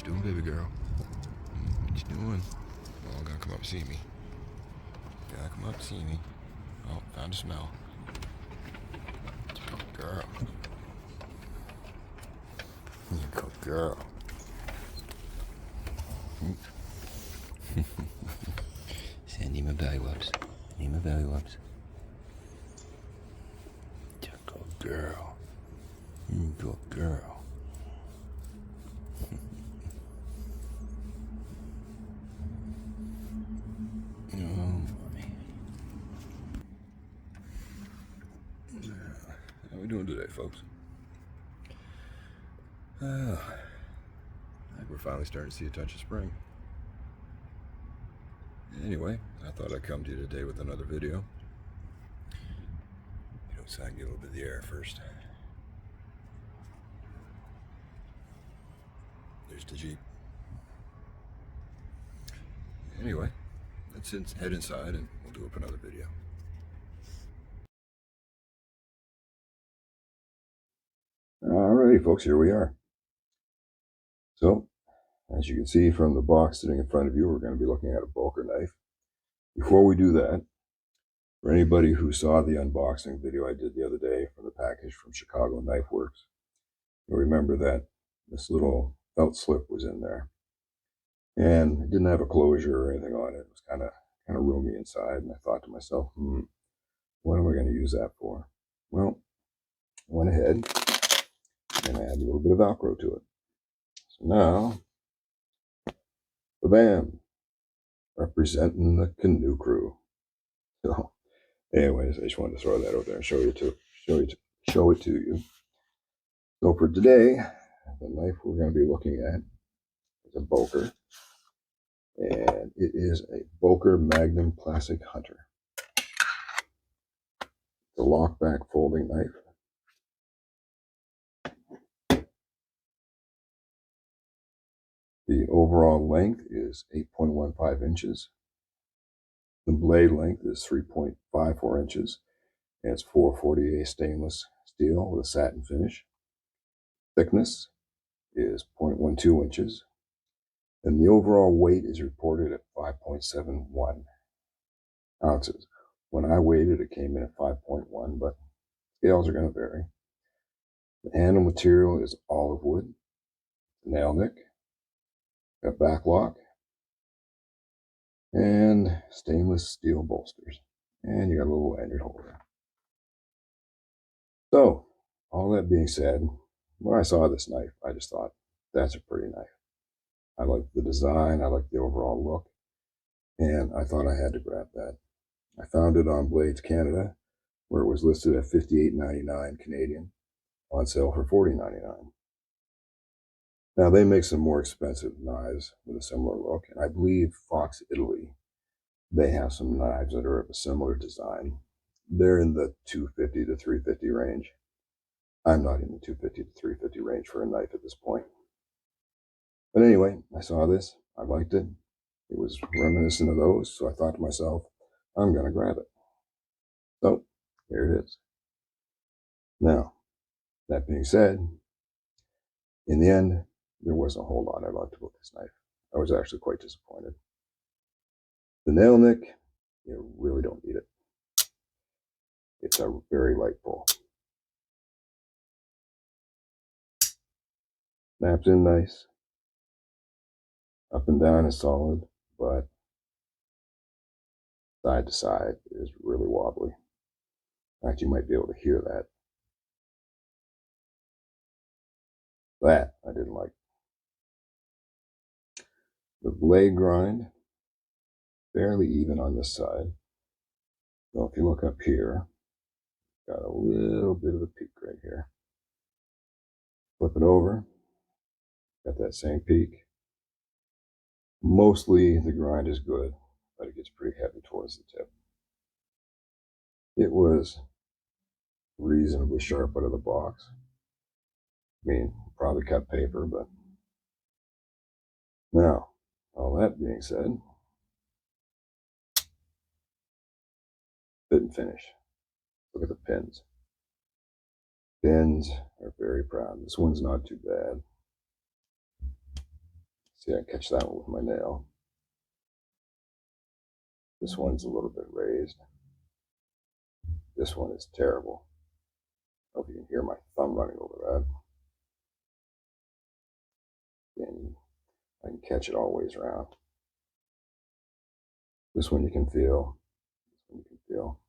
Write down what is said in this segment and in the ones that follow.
you doing, baby girl? What you doing? Oh, gotta come up and see me. Gotta come up and see me. Oh, found a smell. Good girl. You good girl. Send him my belly whoops. Need my belly whoops. Good girl. Good girl. Oh, mommy. How we doing today, folks? I think we're finally starting to see a touch of spring. Anyway, I thought I'd come to you today with another video. So I can get a little bit of the air first. There's the Jeep. Anyway, let's head inside and we'll do up another video. Alrighty, folks, here we are. So, as you can see from the box sitting in front of you, we're going to be looking at a Boker knife. Before we do that, for anybody who saw the unboxing video I did the other day from the package from Chicago Knife Works, you'll remember that this little felt slip was in there. And it didn't have a closure or anything on it. It was kind of roomy inside. And I thought to myself, what am I going to use that for? Well, I went ahead and add a little bit of Velcro to it. So now, bam, representing the canoe crew. So, anyways, I just wanted to throw that out there and show it to you. So for today, the knife we're going to be looking at is a Boker, and it is a Boker Magnum Classic Hunter. It's a lockback folding knife. The overall length is 8.15 inches. The blade length is 3.54 inches, and it's 440A stainless steel with a satin finish. Thickness is 0.12 inches, and the overall weight is reported at 5.71 ounces. When I weighed it, it came in at 5.1, but scales are going to vary. The handle material is olive wood, nail nick, a back lock, and stainless steel bolsters. And you got a little lanyard holder. So, all that being said, when I saw this knife, I just thought, that's a pretty knife. I like the design, I like the overall look, and I thought I had to grab that. I found it on Blades Canada, where it was listed at $58.99 Canadian, on sale for $40.99. Now, they make some more expensive knives with a similar look, and I believe Fox Italy, they have some knives that are of a similar design. They're in the $250 to $350 range. I'm not in the $250 to $350 range for a knife at this point. But anyway, I saw this, I liked it. It was reminiscent of those, so I thought to myself, I'm going to grab it. So, here it is. Now, that being said, in the end, there wasn't a whole lot I liked about this knife. I was actually quite disappointed. The nail nick, you really don't need it. It's a very light pull. Snaps in nice. Up and down is solid, but side to side is really wobbly. In fact, you might be able to hear that. That I didn't like. The blade grind, fairly even on this side. So if you look up here, got a little bit of a peak right here. Flip it over, got that same peak. Mostly the grind is good, but it gets pretty heavy towards the tip. It was reasonably sharp out of the box. I mean, probably cut paper, but now, all that being said, fit and finish. Look at the pins. Pins are very proud. This one's not too bad. See, I catch that one with my nail. This one's a little bit raised. This one is terrible. I hope you can hear my thumb running over that. And I can catch it all ways around. This one you can feel. This one you can feel.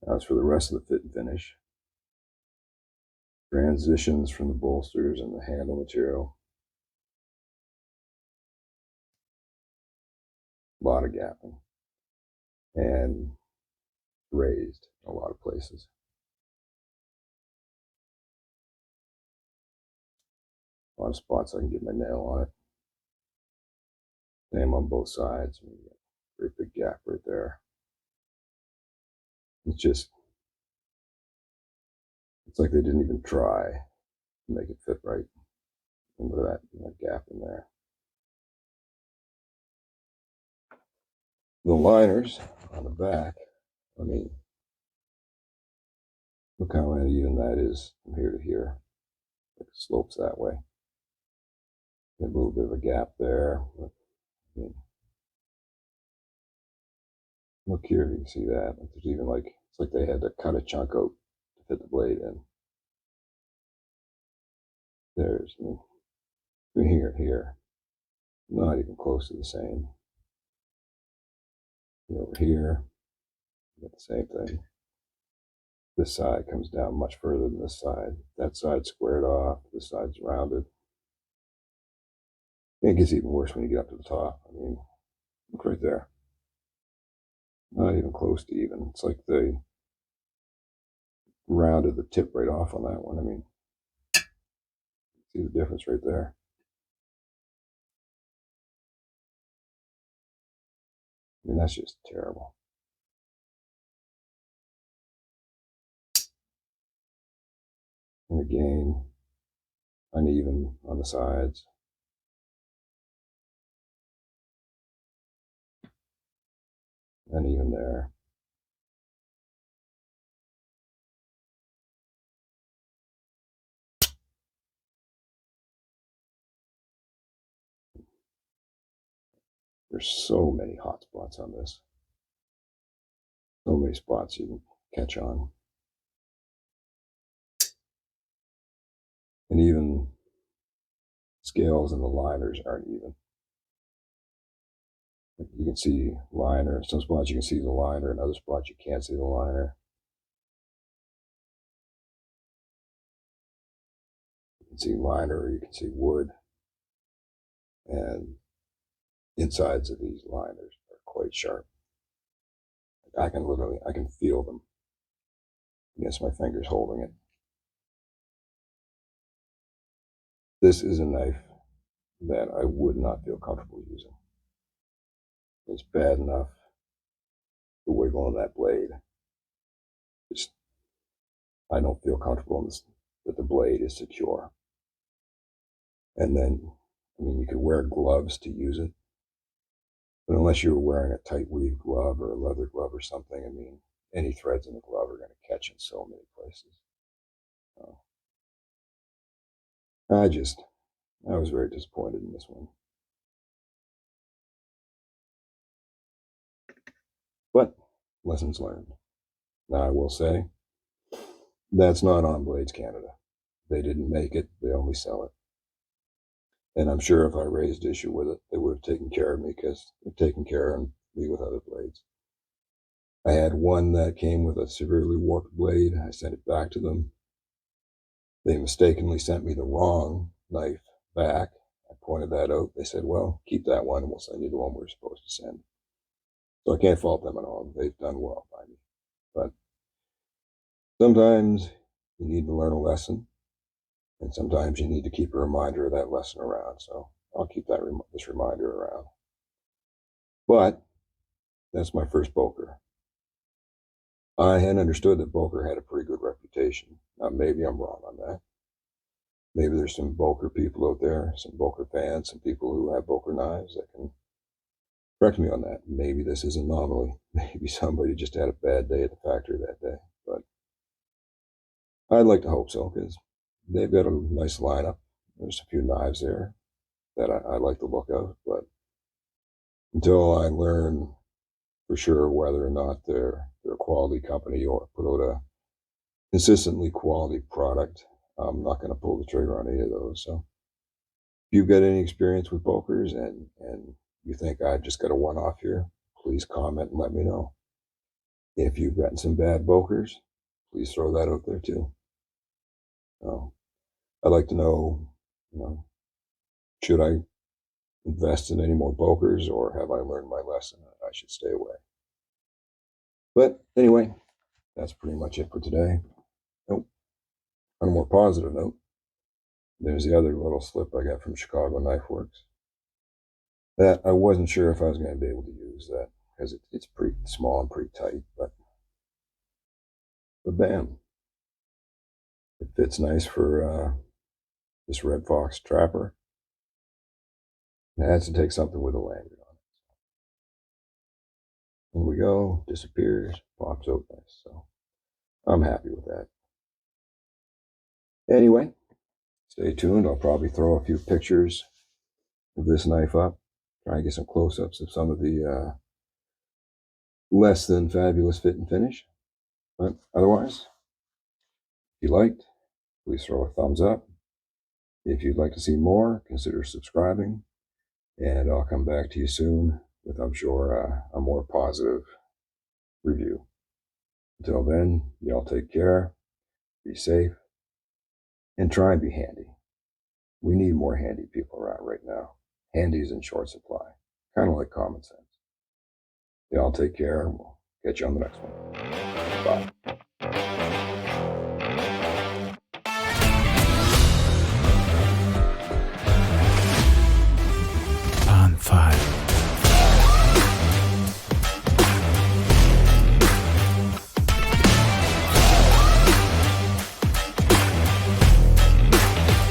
Now as for the rest of the fit and finish. Transitions from the bolsters and the handle material. A lot of gapping. And raised in a lot of places. A lot of spots I can get my nail on it. Same on both sides. Great big gap right there. It's like they didn't even try to make it fit right. And look at that gap in there. The liners on the back, I mean, look how uneven that is from here to here. It slopes that way. A little bit of a gap there. But, I mean, look here, you can see that. There's even it's like they had to cut a chunk out to fit the blade in. There's, I mean, from here to here, not even close to the same. And over here, got the same thing. This side comes down much further than this side. That side's squared off, this side's rounded. It gets even worse when you get up to the top. I mean, look right there. Not even close to even. It's like they rounded the tip right off on that one. I mean, see the difference right there. I mean, that's just terrible. And again, uneven on the sides. Uneven there. There's so many hot spots on this. So many spots you can catch on. And even scales and the liners aren't even. You can see liner. Some spots you can see the liner, and other spots you can't see the liner. You can see liner, or you can see wood. And insides of these liners are quite sharp. I can feel them against my fingers holding it. This is a knife that I would not feel comfortable using. It's bad enough to wiggle on that blade. I don't feel comfortable that the blade is secure. And then, I mean, you could wear gloves to use it, but unless you're wearing a tight weave glove or a leather glove or something, I mean, any threads in the glove are going to catch in so many places. I was very disappointed in this one. But lessons learned. Now I will say, that's not on Blades Canada. They didn't make it, they only sell it. And I'm sure if I raised issue with it, they would have taken care of me because they've taken care of me with other blades. I had one that came with a severely warped blade. I sent it back to them. They mistakenly sent me the wrong knife back. I pointed that out. They said, well, keep that one and we'll send you the one we're supposed to send. So I can't fault them at all. They've done well by me. But sometimes you need to learn a lesson, and sometimes you need to keep a reminder of that lesson around. So I'll keep this reminder around. But that's my first Boker. I had understood that Boker had a pretty good reputation. Now, maybe I'm wrong on that. Maybe there's some Boker people out there, some Boker fans, some people who have Boker knives that can correct me on that. Maybe this is an anomaly. Maybe somebody just had a bad day at the factory that day. But I'd like to hope so, because they've got a nice lineup. There's a few knives there that I like the look of, but until I learn for sure whether or not they're a quality company or put out a consistently quality product, I'm not going to pull the trigger on any of those. So if you've got any experience with Bokers and you think I just got a one-off here, please comment and let me know. If you've gotten some bad Bokers, please throw that out there too. I'd like to know, should I invest in any more Bokers, or have I learned my lesson and I should stay away? But anyway, that's pretty much it for today. On a more positive note, there's the other little slip I got from Chicago Knife Works that I wasn't sure if I was going to be able to use that because it's pretty small and pretty tight, but bam, it fits nice for this Red Fox Trapper. It has to take something with a lanyard on it. In we go, disappears, pops out nice. So I'm happy with that. Anyway, stay tuned. I'll probably throw a few pictures of this knife up, try and get some close-ups of some of the less than fabulous fit and finish. But otherwise, if you liked, please throw a thumbs up. If you'd like to see more, consider subscribing, and I'll come back to you soon with, I'm sure, a more positive review. Until then, y'all take care, be safe, and try and be handy. We need more handy people around right now. Handy's in short supply, kind of like common sense. Y'all take care, and we'll catch you on the next one. Bye. On 5.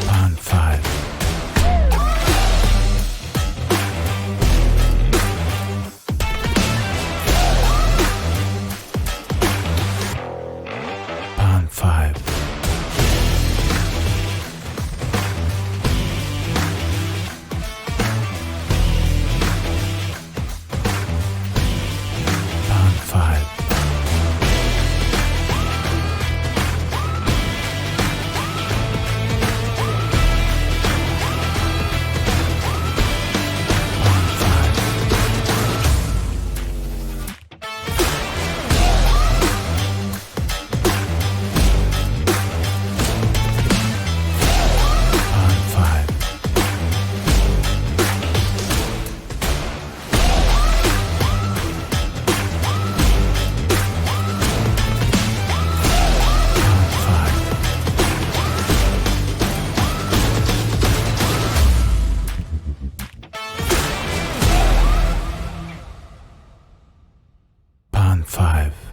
On 5. On 5. On 5. On 5. On 5.